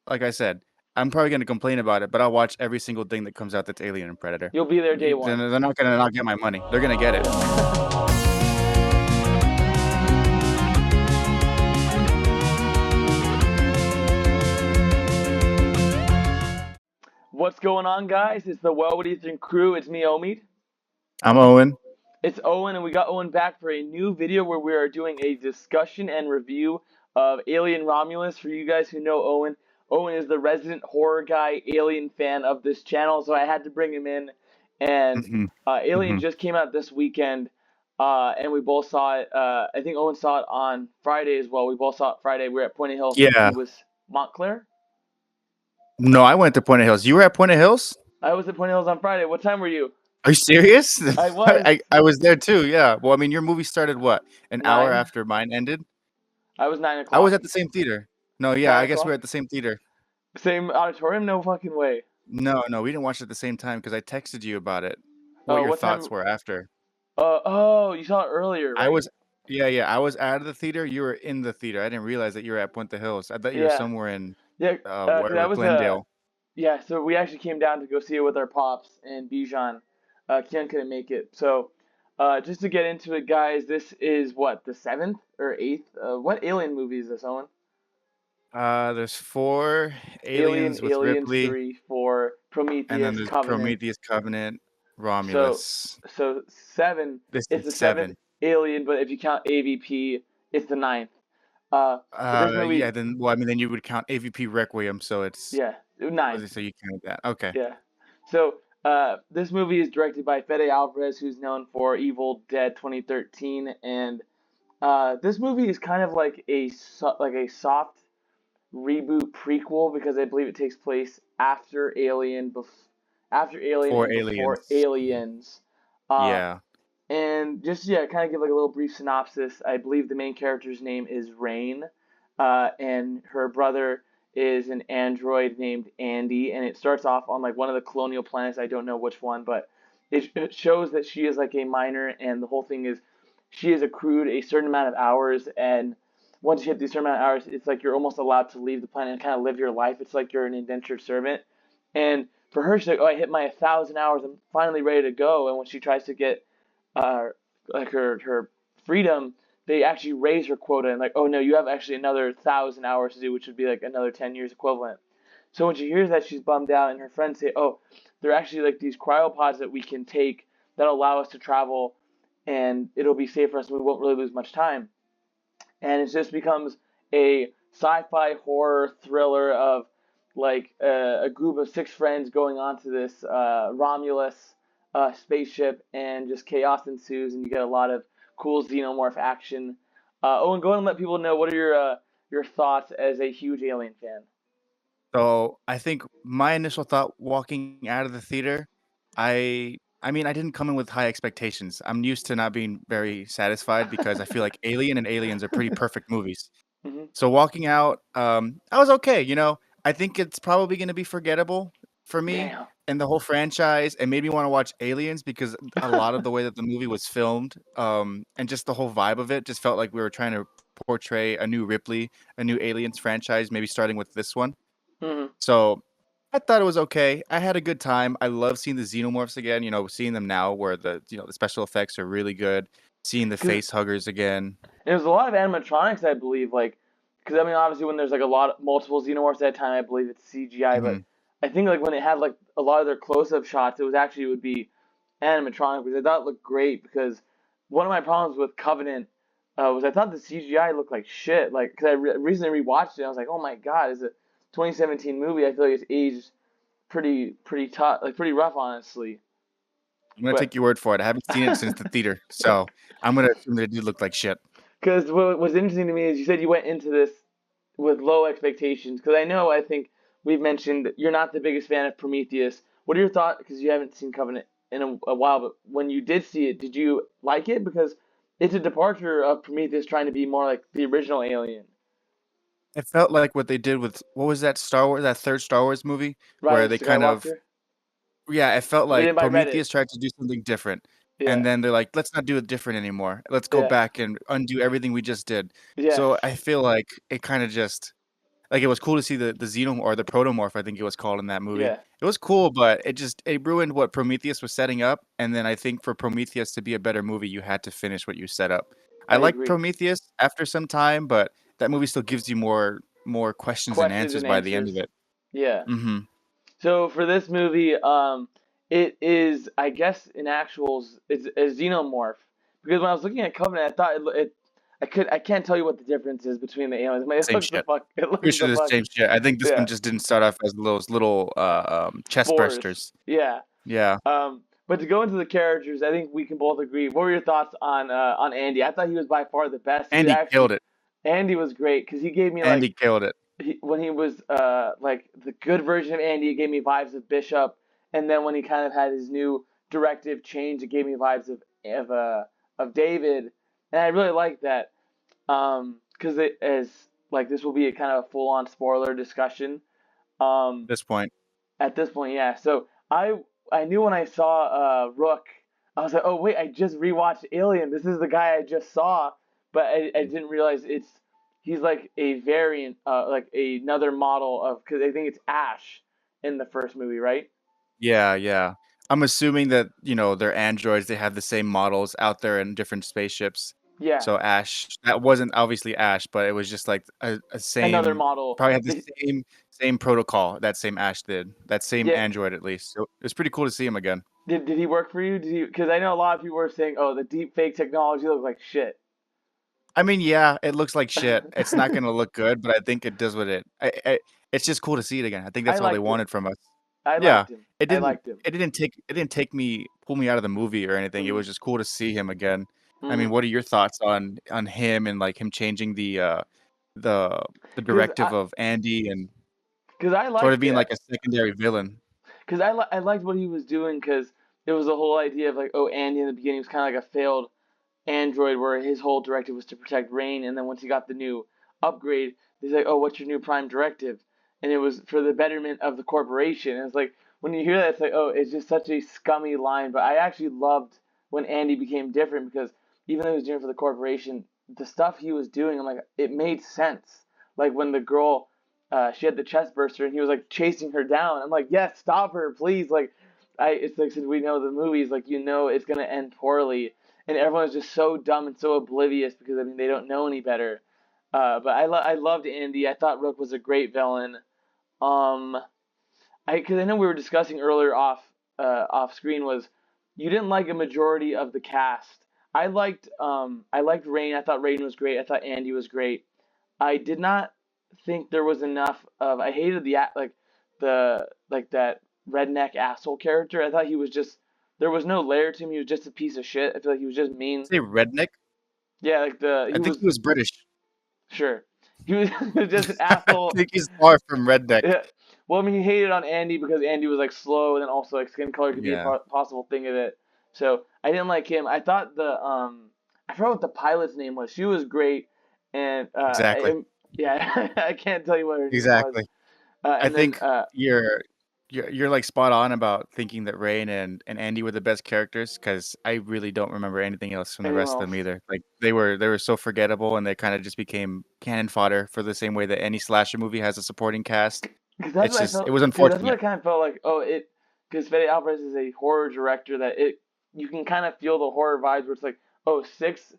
like I said, I'm probably gonna complain about it, but I'll watch every single thing that comes out that's Alien and Predator. You'll be there day one. They're not gonna not get my money. They're gonna get it. What's going on, guys? It's the Well with Ethan crew. It's me, Omid. I'm Owen. It's Owen, and we got Owen back for a new video where we are doing a discussion and review of Alien Romulus. For you guys who know Owen, Owen is the resident horror guy, Alien fan of this channel, so I had to bring him in. And hmm Alien hmm just came out this weekend, and we both saw it. I think Owen saw it on Friday as well. We both saw it Friday. We were at Point of Hills. Yeah. He was Montclair. No, I went to Point of Hills. You were at Point of Hills? I was at Point of Hills on Friday. What time were you? Are you serious? I was. I was there too. Yeah. Well, I mean, your movie started what? An hour 9. after mine ended? I was 9 I was o'clock. at the same theater. No, yeah, 9 I guess we're o'clock? at the same theater. Same auditorium? No fucking way. No, we didn't watch it at the same time because I texted you about it. What Oh, your what thoughts time? were after. Oh, you saw it earlier, I right? was, yeah, I was out of the theater. You were in the theater. I didn't realize that you were at Point of Hills. I thought you were Yeah, somewhere in, yeah. Cause I wherever, was Glendale. yeah. So we actually came down to go see it with our pops and Bijan. Kian couldn't make it. So, just to get into it, guys, this is what, the seventh or eighth? What Alien movie is this, Owen? There's 4 Alien, aliens with Aliens Ripley, 3, 4, and then Prometheus, there's Covenant. Prometheus, Covenant, So, Romulus. so 7 This is is the seventh 7. Alien, but if you count AVP, it's the ninth. But this movie, Yeah, then, well, I mean, then you would count AVP Requiem, so it's, yeah, 9. so you count that. Okay. Yeah. So this movie is directed by Fede Alvarez, who's known for Evil Dead 2013, and this movie is kind of like a soft reboot prequel because I believe it takes place after Alien Four and before aliens. Aliens. Uh, Yeah. and just kind of give like a little brief synopsis. I believe the main character's name is Rain, and her brother is an android named Andy, and it starts off on like one of the colonial planets. I don't know which one, but it shows that she is like a minor, and the whole thing is she has accrued a certain amount of hours, and once you hit the certain amount of hours, it's like you're almost allowed to leave the planet and kind of live your life. It's like you're an indentured servant, and for her, she's like, "Oh, I hit my 1,000 hours. I'm finally ready to go." And when she tries to get uh, like her freedom, they actually raise her quota and like, oh no, you have actually another 1,000 hours to do, which would be like another 10 years equivalent. So when she hears that, she's bummed out, and her friends say, oh, they're actually like these cryopods that we can take that allow us to travel, and it'll be safe for us, and we won't really lose much time. And it just becomes a sci-fi horror thriller of like a group of 6 friends going onto this Romulus spaceship, and just chaos ensues, and you get a lot of cool xenomorph action. Owen, go ahead and let people know what are your thoughts as a huge Alien fan. So I think my initial thought walking out of the theater, I mean, I didn't come in with high expectations. I'm used to not being very satisfied because I feel like Alien and Aliens are pretty perfect movies. Mm-hmm. So walking out, I was okay. I think it's probably going to be forgettable for me Damn. and the whole franchise. It made me want to watch Aliens because a lot of the way that the movie was filmed, and just the whole vibe of it just felt like we were trying to portray a new Ripley, a new Aliens franchise, maybe starting with this one. Mm-hmm. So I thought it was okay. I had a good time. I love seeing the Xenomorphs again, seeing them now where the special effects are really good. Seeing the Because Facehuggers again. there's a lot of animatronics, I believe, like, because I mean, obviously, when there's like a lot of multiple xenomorphs at a time, I believe it's CGI. But hmm I think like when they had like a lot of their close-up shots, it would be animatronic, because I thought it looked great. Because one of my problems with Covenant was I thought the CGI looked like shit. Like, because recently rewatched it, I was like, oh my god, it's a 2017 movie. I feel like it's aged pretty tough, like pretty rough, honestly. I'm gonna But take your word for it. I haven't seen it since the theater, so I'm gonna assume that it did look like shit. because what was interesting to me is you said you went into this with low expectations, because I think we've mentioned you're not the biggest fan of Prometheus. What are your thoughts? Because you haven't seen Covenant in a while, but when you did see it, did you like it? Because it's a departure of Prometheus trying to be more like the original Alien. It felt like what they did with what was that Star Wars, that third Star Wars movie, where Rise they of kind of, Skywalker. yeah, it felt Reading like by Reddit. Prometheus tried to do something different, and Yeah, then they're like, let's not do it different anymore. Let's go yeah, back and undo everything we just did. yeah. So I feel like it kind of just Like, it was cool to see the Xenomorph or the Protomorph, I think it was called in that movie. Yeah, It was cool, but it ruined what Prometheus was setting up, and then I think for Prometheus to be a better movie, you had to finish what you set up. I I liked agree. Prometheus after some time, but that movie still gives you more questions and Questions answers and by the end of answers. it. Yeah. Mhm. So for this movie, it is, I guess, in actuals, it's a xenomorph. Because when I was looking at Covenant, I thought I can't tell you what the difference is between the aliens. It Same looks the shit. fuck, it looks Pretty sure the the fuck, same shit. I think this one yeah, just didn't start off as those little, chest spores, bursters. yeah. Yeah. But to go into the characters, I think we can both agree. What were your thoughts on Andy? I thought he was by far the best. He Andy killed actually, it. Andy was great because he gave me like Andy killed it. when he was like the good version of Andy, it gave me vibes of Bishop, and then when he kind of had his new directive change, it gave me vibes of David, and I really liked that because it as like this will be a kind of full on spoiler discussion. Um, This point. at this point, yeah. So I knew when I saw Rook, I was like, oh wait, I just rewatched Alien. This is the guy I just saw, but I didn't realize he's like a variant, like another model of because I think it's Ash in the first movie, right? Yeah, yeah. I'm assuming that, they're androids, they have the same models out there in different spaceships. Yeah, So Ash that wasn't obviously Ash, but it was just like a another same model. probably had the They, same protocol that same Ash did. That same yeah, android at least. So it's pretty cool to see him again. did he work for you? Did he? Because I know a lot of people were saying, oh, the deep fake technology looks like shit. I mean, yeah, it looks like shit. It's not gonna look good, but I think it does what it's just cool to see it again. I think I that's all they liked him. wanted from us. I Yeah. liked him. It I didn't liked him. it didn't take it didn't take me pull me out of the movie or anything. It Mm-hmm. was just cool to see him again. I mean, Mm-hmm. what are your thoughts on him and, like, him changing the the Because directive of Andy and I sort of liked being it. like a secondary villain? Because I liked what he was doing because it was the whole idea of like, oh, Andy in the beginning was kind of like a failed android where his whole directive was to protect Rain, and then once he got the new upgrade, he's like, oh, what's your new prime directive? And it was for the betterment of the corporation. And it's like when you hear that, it's like, oh, it's just such a scummy line. But I actually loved when Andy became different because even though he was doing it for the corporation, the stuff he was doing, I'm like, it made sense. Like when the girl, she had the chest burster and he was like chasing her down. I'm like, yes, stop her, please. Like, it's like since we know the movies, like it's gonna end poorly, and everyone's just so dumb and so oblivious because I mean they don't know any better. But I loved Andy. I thought Rook was a great villain. Um, because I know we were discussing earlier off screen was you didn't like a majority of the cast. I liked Rain. I thought Rain was great. I thought Andy was great. I did not think there was enough of. I hated that redneck asshole character. I thought he was just there was no layer to him. He was just a piece of shit. I feel like he was just mean. Say redneck? Yeah, like I he think was he was British. sure. He was, he was just an I asshole. think he's far from redneck. Yeah. Well, I mean, he hated on Andy because Andy was like slow, and then also like skin color could be a Yeah, possible thing of it. So I didn't like him. I thought I forgot what the pilot's name was. She was great, and exactly. yeah, I can't tell you what her name was. Exactly. I And then think you're, like, spot on about thinking that Rain and Andy were the best characters because I really don't remember anything else from the anyone rest of them else? either. Like, they were so forgettable, and they kinda just became cannon fodder for the same way that any slasher movie has a supporting cast. Because that's It's what I just it felt. was Because that's what I unfortunate. kind of felt like. Oh, it. Because Fede Alvarez is a horror director that you can kind of feel the horror vibes where it's like, oh, six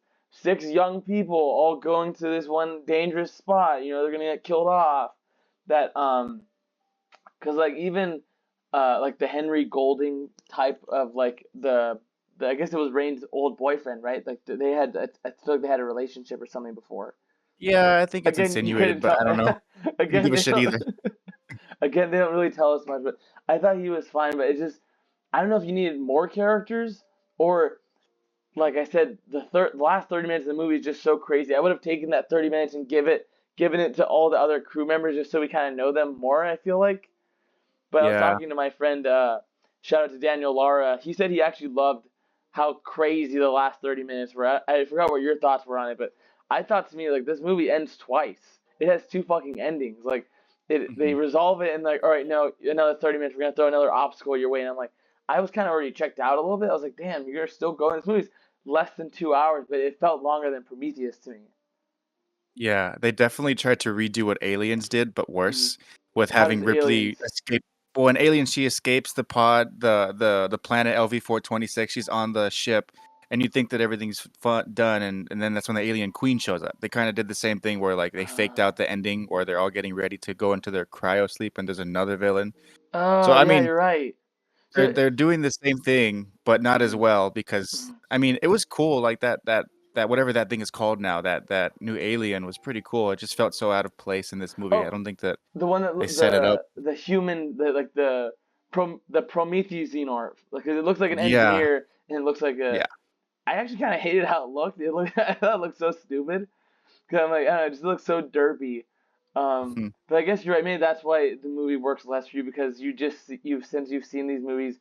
young people all going to this one dangerous spot. They're gonna get killed off. That because like even like the Henry Golding type of like the I guess it was Rain's old boyfriend, right? Like they had I feel like they had a relationship or something before. Yeah, I think it's Again, you insinuated, couldn't but tell. I don't know. Didn't Again, give a they shit don't. either. Again, they don't really tell us much, but I thought he was fine. But it's just I don't know if you needed more characters or like I said, the last 30 minutes of the movie is just so crazy. I would have taken that 30 minutes and given it to all the other crew members just so we kind of know them more. I feel like. But I was Yeah. talking to my friend. Shout out to Daniel Lara. He said he actually loved how crazy the last 30 minutes were. I forgot what your thoughts were on it, but I thought to me like this movie ends twice. It has two fucking endings. Like they Mhm. resolve it and like, all right, no, another 30 minutes. We're gonna throw another obstacle your way. And I'm like, I was kind of already checked out a little bit. I was like, damn, you're still going. This movie's less than 2 hours, but it felt longer than Prometheus to me. Yeah, they definitely tried to redo what Aliens did, but Hmm. worse, with How having does Ripley Aliens? escape. Well, when Alien, she escapes the pod, the planet LV-426. She's on the ship, and you think that everything's done, and then that's when the alien queen shows up. They kind of did the same thing where like they faked Uh, out the ending, where they're all getting ready to go into their cryo sleep, and there's another villain. So oh I yeah, mean, you're right. they're So, they're doing the same thing, but not as mhm, well because mhm. I mean, it was cool, like, that whatever that thing is called now, that new alien was pretty cool. It just felt so out of place in this movie. I Oh, don't think that the one that they set it up. the human, the like the Prometheus xenomorph, like it looks like an Yeah, engineer and it looks like a. yeah. I actually kind of hated how it looked. I thought it looked so stupid. Cause I'm like, I don't know, it just looks so derpy. Mhm, But I guess you're right. Maybe that's why the movie works less for you because since you've seen these movies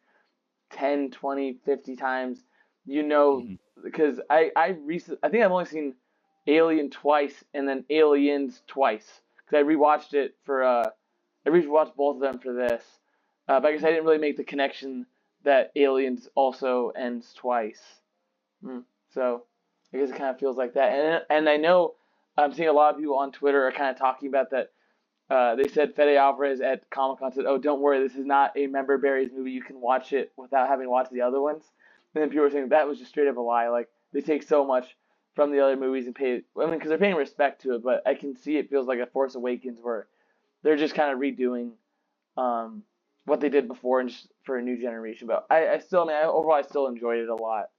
10, 20, 50 times, you know, mhm. because I think I've only seen Alien twice and then Aliens twice because I rewatched it for I rewatched both of them for this. But I guess I didn't really make the connection that Aliens also ends twice. Hmm. So I guess it kind of feels like that. And I know I'm seeing a lot of people on Twitter are kind of talking about that. They said Fede Alvarez at Comic Con said, "Oh, don't worry, this is not a member berries movie. You can watch it without having watched the other ones." And then people were saying that was just straight up a lie. Like they take so much from the other movies and pay. I mean, because they're paying respect to it, but I can see it feels like a Force Awakens where they're just kind of redoing um, what they did before and just for a new generation. But I still, I mean, overall, I still enjoyed it a lot.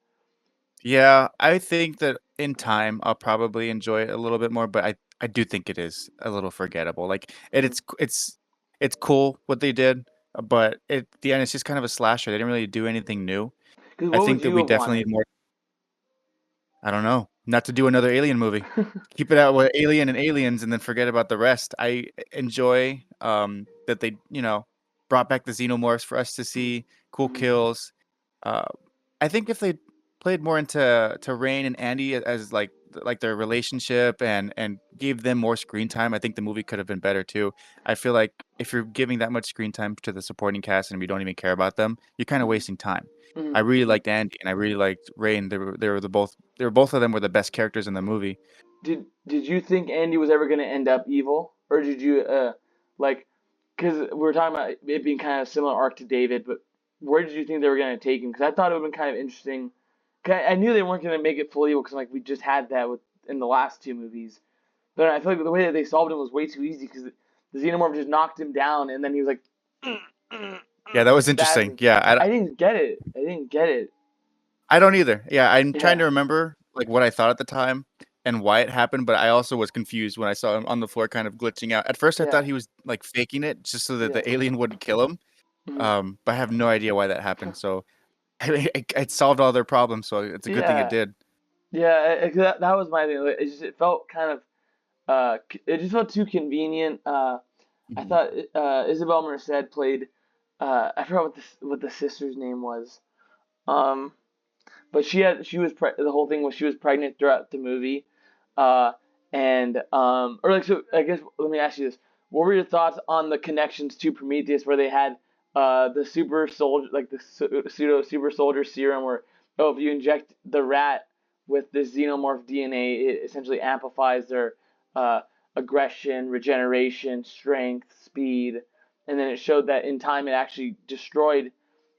Yeah, I think that in time, I'll probably enjoy it a little bit more, but I do think it is a little forgettable. Like, Mm-hmm. it's cool what they did, but at the end, it's just kind of a slasher. They didn't really do anything new. Because I what would think that you we have definitely wanted? need more. I don't know. Not to do another Alien movie. Keep it out with Alien and Aliens and then forget about the rest. I enjoy, that they, brought back the Xenomorphs for us to see, cool Mm-hmm. kills. Uh, I think if they played more into Rain and Andy as, like, their relationship and gave them more screen time, I think the movie could have been better too. I feel like if you're giving that much screen time to the supporting cast and we don't even care about them, you're kinda Mm-hmm. wasting time. I Mm-hmm. really Mm-hmm. liked Andy, and I really liked Rain. They were both of them were the best characters in the movie. Did you think Andy was ever going to end up evil, or did you like? Because we were talking about it being kind of similar arc to David, but where did you think they were going to take him? Because I thought it would have been kind of interesting. 'Cause I knew they weren't going to make it full evil because like we just had that with in the last two movies. But I feel like the way that they solved him was way too easy because the xenomorph just knocked him down, and then he was like Yeah, that was interesting. spazzing. Yeah, I didn't get it. I didn't get it. I don't either. Yeah, I'm trying Yeah, to remember, like, what I thought at the time and why it happened, but I also was confused when I saw him on the floor kind of glitching out. At first, I thought yeah, he was, like, faking it just so that yeah. the alien wouldn't kill him, Mhm. but I have no idea why that happened, so I mean, it solved all their problems, so it's a good thing it Yeah, did. yeah. That was my thing. Like, it felt kind of it just felt too convenient. I Mhm. thought Isabel Merced played. I forgot what the sister's name was. Um, but the whole thing was she was pregnant throughout the movie, uh, and or like so. I guess let me ask you this: what were your thoughts on the connections to Prometheus, where they had the super soldier, like the pseudo super soldier serum, where oh, if you inject the rat with this xenomorph DNA, it essentially amplifies their uh, aggression, regeneration, strength, speed, and then it showed that in time it actually destroyed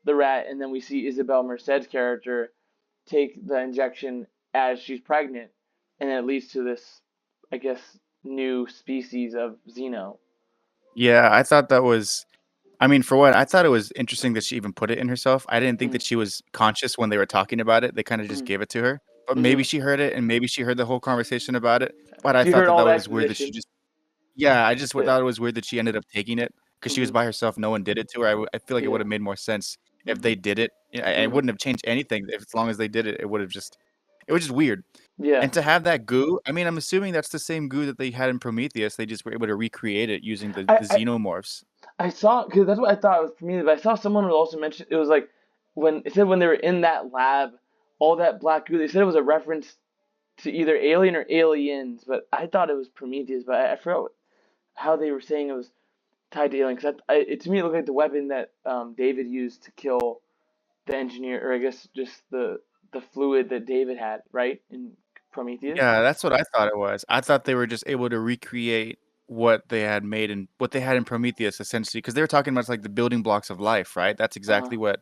the rat, and then we see Isabel Merced's character take the injection as she's pregnant, and it leads to this, I guess, new species of Xeno. Yeah, I thought that was I mean, for what, I thought it was interesting that she even put it in herself. I didn't think Mm, that she was conscious when they were talking about it. They kinda just mm, gave it to her, but maybe mm. she heard it, and maybe she heard the whole conversation about it, but I She thought heard that all that the was weird that she exposition. just. Yeah, I just Yeah. thought it was weird that she ended up taking it because she was Mm, by herself, no one did it to her. I feel like it yeah. would've made more sense if Mm, they did it. It mm, wouldn't have changed anything if as long as they did it, it was just weird. yeah. And to have that goo, I mean, I'm assuming that's the same goo that they had in Prometheus, they just were able to recreate it using I, the I, xenomorphs. I saw because that's what I thought it was for me. But I saw someone who also mentioned it was like when it said when they were in that lab, all that black goo. They said it was a reference to either Alien or Aliens, but I thought it was Prometheus. But I forgot how they were saying it was tied to Alien. Because to me, it looked like the weapon that David used to kill the engineer, or I guess just the fluid that David had, right? In Prometheus. Yeah, that's what I thought it was. I thought they were just able to recreate what they had made and what they had in Prometheus essentially, because they were talking about like the building blocks of life, right? That's Uh-huh. exactly what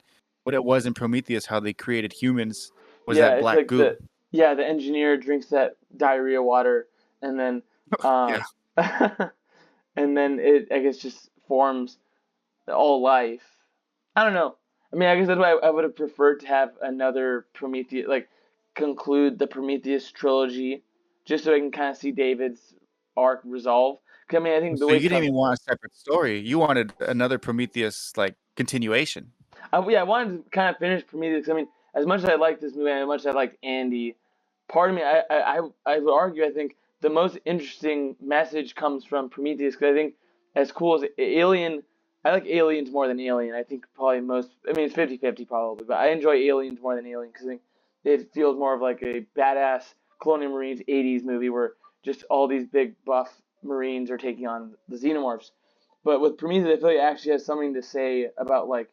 it was in Prometheus, how they created humans was Yeah, that it's black like goo. the engineer drinks that diarrhea water, and then Yeah. um, and then it I guess just forms all life. I don't know. I mean, I guess that's why I would have preferred to have another Prometheus, like conclude the Prometheus trilogy, just so I can kind of see David's arc resolve. 'Cause, I mean, I think the So way you didn't come even want a separate story. You wanted another Prometheus like continuation. yeah, I wanted to kind of finish Prometheus. I mean, as much as I liked this movie and as much as I liked Andy, part of me, I would argue, I think the most interesting message comes from Prometheus because I think as cool as Alien, I like Aliens more than Alien. I think probably most, I mean, it's 50-50 probably, but I enjoy Aliens more than Alien because I think it feels more of like a badass Colonial Marines 80s movie where just all these big buff Marines are taking on the Xenomorphs. But with Prometheus, I feel like it actually has something to say about like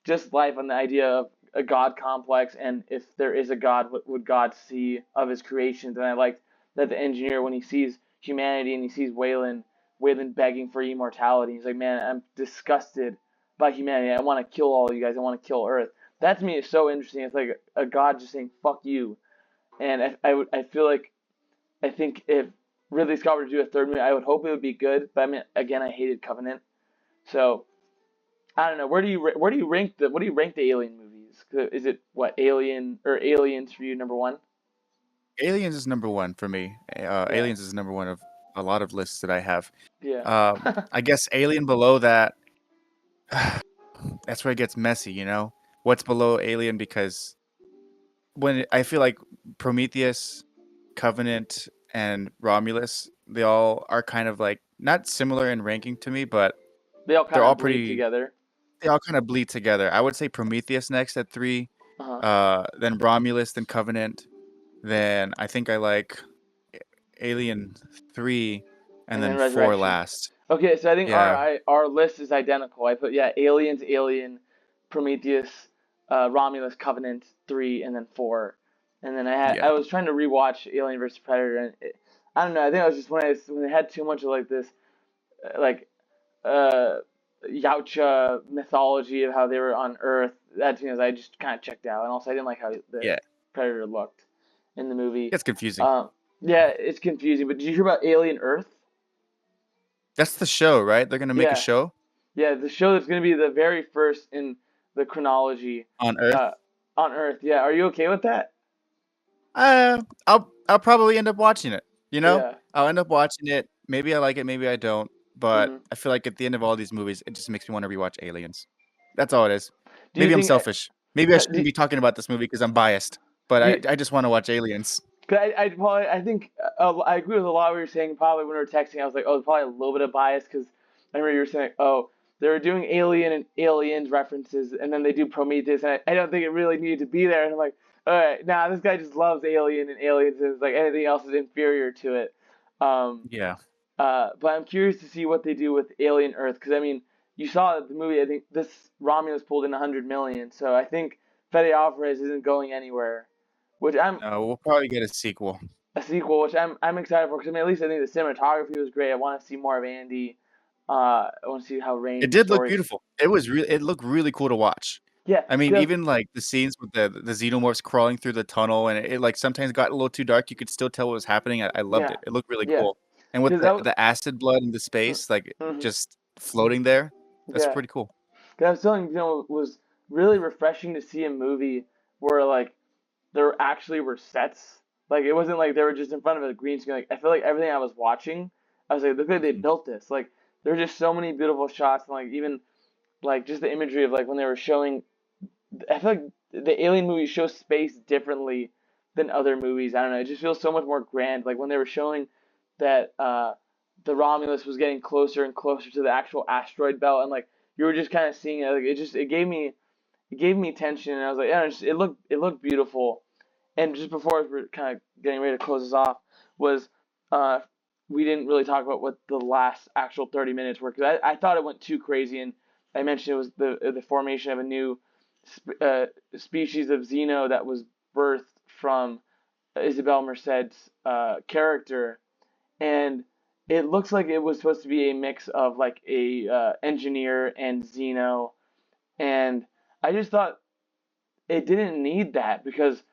just life on the idea of a God complex and if there is a God, what would God see of his creations? And I liked that the engineer, when he sees humanity and he sees Wayland begging for immortality, he's like, man, I'm disgusted by humanity. I want to kill all you guys. I want to kill Earth. That to me is so interesting. It's like a God just saying, fuck you. And I feel like, I think if Ridley Scott were to do a third movie, I would hope it would be good. But I mean, again, I hated Covenant. So I don't know. Where do you rank the what do you rank the Alien movies? Is it what Alien or Aliens for you number one? Aliens is number one for me. Yeah, Aliens is number one of a lot of lists that I have. yeah, I guess Alien below that. That's where it gets messy, you know? What's below Alien? Because I feel like Prometheus, Covenant, and Romulus, they all are kind of like not similar in ranking to me, but they all they're kind all of bleed pretty. together. They all kind of bleed together. I would say Prometheus next at three, Uh huh. then Romulus, then Covenant, then I think I like Alien 3, and And then then 4 Resurrection. last. Okay, so I think Yeah, our list is identical. I put Aliens, Alien, Prometheus, Romulus, Covenant, three, and then four. And then yeah, I was trying to rewatch Alien vs Predator, and I don't know. I think I was just when I had too much of like this like uh Yautja mythology of how they were on Earth. That to me was I just kind of checked out, and also I didn't like how the yeah. Predator looked in the movie. It's confusing. Um, yeah, it's confusing. But did you hear about Alien Earth? That's the show, right? They're gonna make a Yeah, show yeah, the show that's going to be the very first in the chronology on Earth. uh, on Earth. Yeah, are you okay with that? I'll probably end up watching it. You know, Yeah. I'll end up watching it. Maybe I like it, maybe I don't. But Hmm. I feel like at the end of all these movies, it just makes me want to rewatch Aliens. That's all it is. Do you Maybe I'm think? selfish. Maybe I shouldn't Do, be talking about this movie because I'm biased. But do you, I just want to watch Aliens. Cause I think I agree with a lot of what you're saying. Probably when we were texting, I was like, oh, there's probably a little bit of bias because I remember you were saying, oh, they were doing Alien and Aliens references, and then they do Prometheus, and I don't think it really needed to be there. And I'm like, all right, nah, this guy just loves Alien and Aliens, and it's like anything else is inferior to it. Um, Yeah. but I'm curious to see what they do with Alien Earth because I mean, you saw the movie. I think this Romulus pulled in 100 million, so I think Fede Alvarez isn't going anywhere, which I'm No, we'll probably get a sequel. a sequel, which I'm excited for because I mean, at least I think the cinematography was great. I want to see more of Andy. I want to see how It Rain's did look stories. beautiful. It looked really cool to watch. Yeah, I mean, cause even, like, the scenes with the xenomorphs crawling through the tunnel and it, like, sometimes got a little too dark, you could still tell what was happening, I loved yeah, it. It looked really yeah, cool. And with because that was, the acid blood in the space, like, mm-hmm, just floating there, that's yeah. pretty cool. Cause I was telling it was really refreshing to see a movie where like there actually were sets. Like it wasn't like they were just in front of a green screen. Like I feel like everything I was watching, I was like, look at they Mhm. built this. Like there were just so many beautiful shots and like even like just the imagery of like when they were showing. I feel like the Alien movies show space differently than other movies. I don't know. It just feels so much more grand. Like when they were showing that the Romulus was getting closer and closer to the actual asteroid belt, and like you were just kind of seeing it. Like it gave me tension, and I was like, yeah, it looked beautiful. And just before we're kind of getting ready to close this off, was uh, we didn't really talk about what the last actual 30 minutes were because I thought it went too crazy, and I mentioned it was the formation of a new species of Xeno that was birthed from Isabel Merced's character, and it looks like it was supposed to be a mix of like a engineer and Xeno, and I just thought it didn't need that because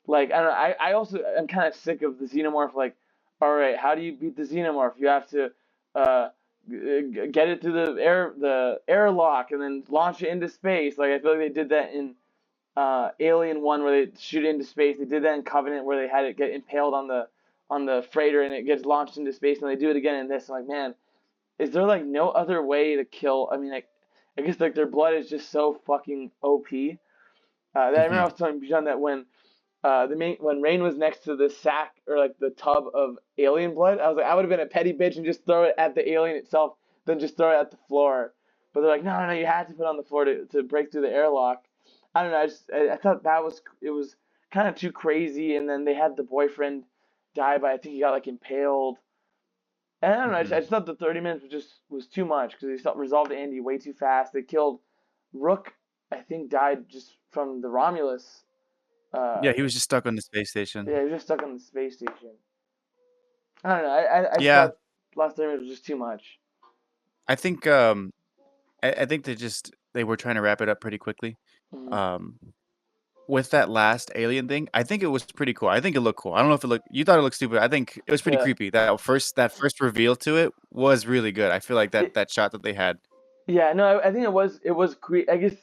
like I don't know, I also am kind of sick of the Xenomorph. Like, all right, how do you beat the Xenomorph? You have to uh, get it through the airlock and then launch it into space. Like I feel like they did that in Alien One where they shoot it into space. They did that in Covenant where they had it get impaled on the freighter and it gets launched into space. And they do it again in this. I'm like, man, is there like no other way to kill? I mean, like I guess like their blood is just so fucking OP. I remember I Mhm. was telling Bijan that when Rain was next to the sack or like the tub of alien blood, I was like, I would have been a petty bitch and just throw it at the alien itself, then just throw it at the floor. But they're like, no, no, no, you had to put it on the floor to break through the airlock. I don't know. I thought that was it was kind of too crazy. And then they had the boyfriend die by I think he got like impaled. And I don't know. I Mhm. just thought the 30 minutes was too much because they resolved Andy way too fast. They killed Rook. I think died just from the Romulus. Uh, Yeah, he was just stuck on the space yeah, station. he was just stuck on the space station. I don't know. I just Yeah, thought last 30 minutes was just too much. I think, I think they were trying to wrap it up pretty quickly. Mm, Um, with that last alien thing, I think it was pretty cool. I think it looked cool. I don't know if it looked you thought it looked stupid. I think it was pretty yeah. creepy. That first reveal to it was really good. I feel like It, that shot that they had. yeah. No, I think it was I guess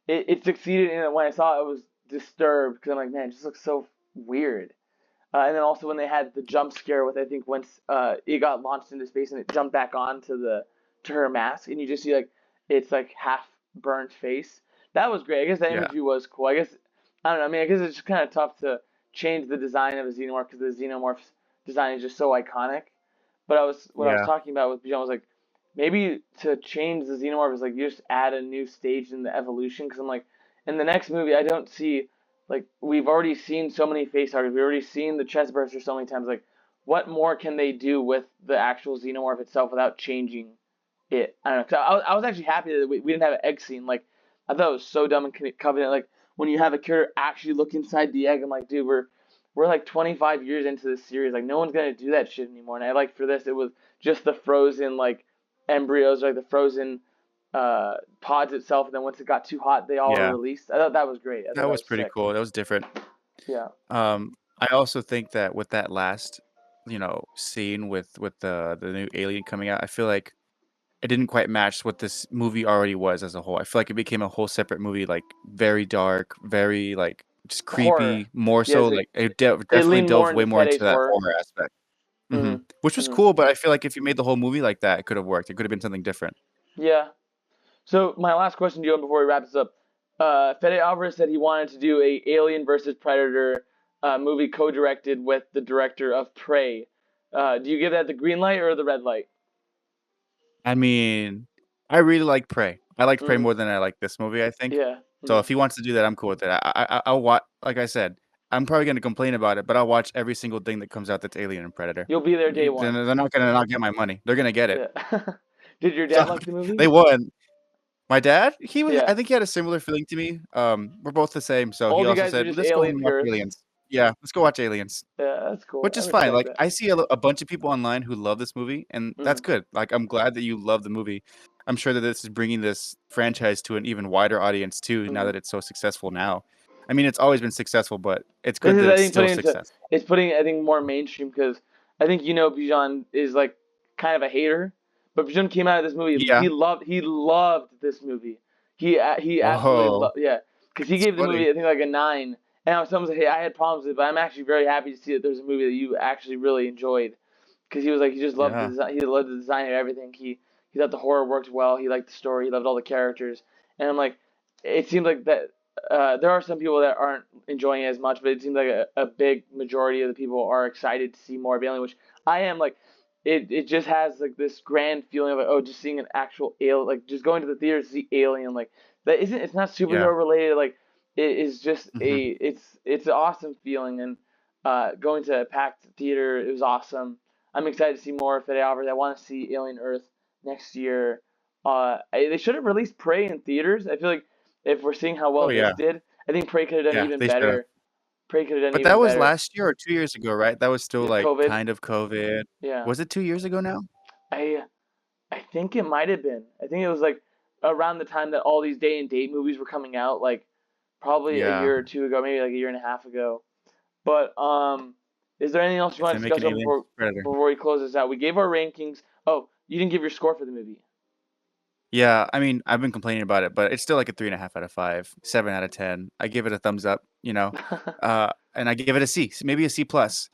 it succeeded in it when I saw it, I was disturbed because I'm like, man, it just looks so weird. And then also when they had the jump scare with I think once it got launched into space and it jumped back on to her mask and you just see like it's like half burnt face. That was great. I guess that Yeah. imagery was cool. I guess I don't know. I mean, I guess it's just kind of tough to change the design of a xenomorph because the xenomorph's design is just so iconic. But what I was Yeah. talking about with Bijan was like maybe to change the xenomorph is like you just add a new stage in the evolution because I'm like in the next movie I don't see like we've already seen so many facehuggers, we've already seen the chest burster so many times. Like, what more can they do with the actual xenomorph itself without changing it? I don't know. 'Cause I was actually happy that we didn't have an egg scene. Like, I thought it was so dumb in Covenant. Like when you have a character actually look inside the egg, I'm like, dude, we're like 25 years into this series. Like, no one's gonna do that shit anymore. And I like for this, it was just the frozen like embryos, like the frozen pods itself. And then once it got too hot, they all were Yeah. released. I thought that was great. I thought That that was was pretty sick. cool. That was different. Yeah. I also think that with that last, scene with the new alien coming out, I feel like it didn't quite match what this movie already was as a whole. I feel like it became a whole separate movie, like very dark, very like just Horror. creepy. More Yeah, so, it's like like it it definitely leaned more delved way into more Fede's into that horror. horror aspect. Mm-hmm. Which was Mm-hmm. cool, but I feel like if you made the whole movie like that, it could have worked. It could have been something different. Yeah. So my last question to you before we wrap this up. Fede Alvarez said he wanted to do a Alien versus Predator movie co-directed with the director of Prey. Do you give that the green light or the red light? I mean, I really like Prey. I liked Prey Mm, more than I like this movie, I think. yeah. So Mm. if he wants to do that, I'm cool with it. I'll watch. Like I said, I'm probably gonna complain about it, but I'll watch every single thing that comes out that's Alien and Predator. You'll be there day one. They're not gonna not get my money. They're gonna get it. Yeah. Did your So dad like the movie? they won. My dad, Yeah. I think he had a similar feeling to me. We're both the same. So All he of you also guys are said, just "Let's go home Alien and watch purists. Aliens." Yeah, let's go watch Aliens. Yeah, that's cool. Which I is fine, respect like, that. I see a bunch of people online who love this movie, and that's Mm, good, like, I'm glad that you love the movie. I'm sure that this is bringing this franchise to an even wider audience too, now mm. that it's so successful now. I mean, it's always been successful, but it's This good is that I it's think still putting into successful. it's putting I think more mainstream because I think Bijan is like kind of a hater, but Bijan came out of this movie. Yeah. He loved this movie. He absolutely Whoa, loved, yeah, because he that's gave the funny. movie I think like a 9. And I was telling him, hey, I had problems with it, but I'm actually very happy to see that there's a movie that you actually really enjoyed because he was like he just loved the Yeah. design. He loved the design of everything. He thought the horror worked well. He liked the story. He loved all the characters. And I'm like, it seems like that there are some people that aren't enjoying it as much, but it seems like a big majority of the people are excited to see more of Alien, which I am. Like, it just has like this grand feeling of like, oh, just seeing an actual alien, like just going to the theater to see Alien, like that isn't. It's not Yeah. superhero related. Like, it is just Mhm. it's an awesome feeling, and going to a packed theater, it was awesome. I'm excited to see more of Fede Alvarez. I want to see Alien Earth next year. They should have released Prey in theaters. I feel like if we're seeing how Oh, well this yeah. did, I think Prey could have done Yeah, even they should've. better. Pray could have done But that even was better. last year or 2 years ago, right? That was still, like, COVID. kind of COVID. Yeah. Was it 2 years ago now? I I think it might have been. I think it was like around the time that all these day and date movies were coming out, like probably a Yeah, year or two ago, maybe like a year and a half ago. But is there anything else you if want they to make discuss an Alien Predator. before we close this out? We gave our rankings. Oh, you didn't give your score for the movie. Yeah, I mean, I've been complaining about it, but it's still like a 3.5 out of 5, 7 out of 10. I give it a thumbs up, and I give it a C, maybe a C plus.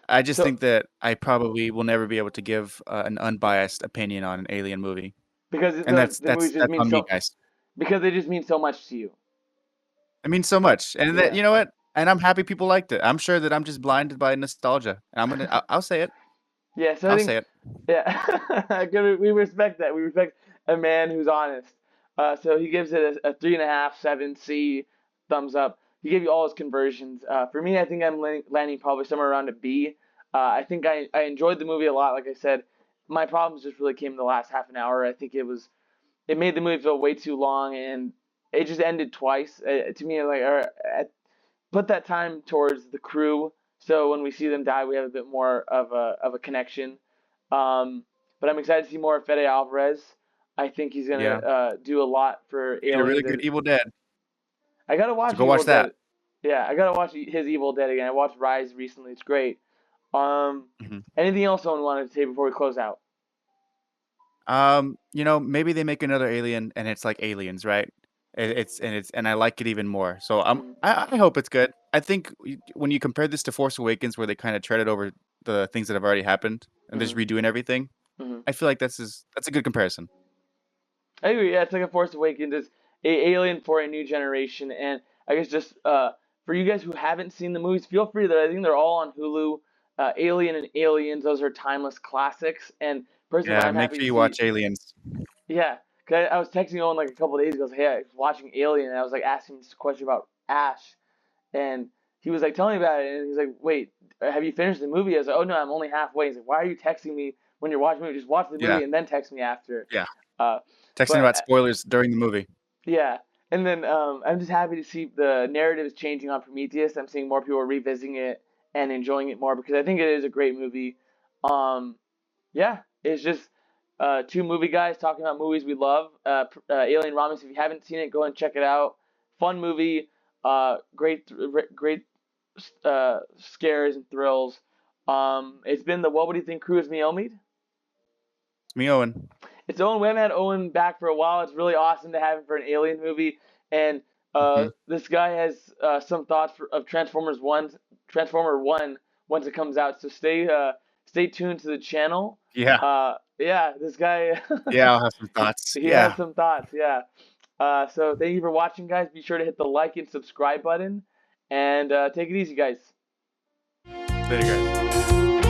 I just So think that I probably will never be able to give, an unbiased opinion on an Alien movie, because and the movies just that's mean on me, so guys. because they just mean so much to you. It means so much, and that Yeah. you know what? And I'm happy people liked it. I'm sure that I'm just blinded by nostalgia, and I'll say it. Yeah. So I I'll think say it. yeah, we respect that. We respect a man who's honest. So he gives it a 3.5, 7 C, thumbs up. He gave you all his conversions. For me, I think I'm landing probably somewhere around a B. I think I enjoyed the movie a lot. Like I said, my problems just really came in the last half an hour. I think it made the movie feel way too long, and it just ended twice. To me, like, put that time towards the crew, so when we see them die, we have a bit more of a connection. Um, but I'm excited to see more of Fede Alvarez. I think he's gonna Yeah. do a lot for He made a really Aliens. good Evil Dead, I gotta so watch go Evil watch that. Dead. Yeah, I gotta watch his Evil Dead again. I watched Rise recently. It's great. Um, Mhm. anything else someone wanted to say before we close out? Maybe they make another Alien and it's like Aliens, right? And I like it even more. So Mm-hmm. I hope it's good. I think when you compare this to Force Awakens, where they kind of treaded over the things that have already happened and they're Mm-hmm. just redoing everything, Mm-hmm. I feel like that's a good comparison. I agree. Yeah, it's like a Force Awakens. It's a Alien for a new generation, and I guess just for you guys who haven't seen the movies, feel free. I think they're all on Hulu. Alien and Aliens, those are timeless classics. And personally, what Yeah, I'm make happy sure to you see, watch Aliens. yeah, cause I was texting Owen like a couple of days ago. I was like, hey, I was watching Alien, and I was like asking him this question about Ash, and he was like, tell me about it, and he's like, wait, have you finished the movie? I was like, oh no, I'm only halfway. He's like, why are you texting me when you're watching the movie? Just watch the Yeah, movie and then text me after. yeah. Uh, Texting but about spoilers during the movie. Yeah, and then I'm just happy to see the narrative is changing on Prometheus. I'm seeing more people revisiting it and enjoying it more because I think it is a great movie. Um, yeah, it's just two movie guys talking about movies we love. Alien Romulus. If you haven't seen it, go and check it out. Fun movie. Great scares and thrills. It's been the What Would You Think crew is me, Omid. It's me, Owen. It's Owen. We haven't had Owen back for a while. It's really awesome to have him for an Alien movie. And Hmm. this guy has some thoughts of Transformer One, once it comes out. So stay tuned to the channel. Yeah, Yeah, this guy yeah. I'll have some thoughts. he has Yeah. some thoughts. Yeah. So thank you for watching, guys. Be sure to hit the like and subscribe button, and take it easy, guys. Later, guys.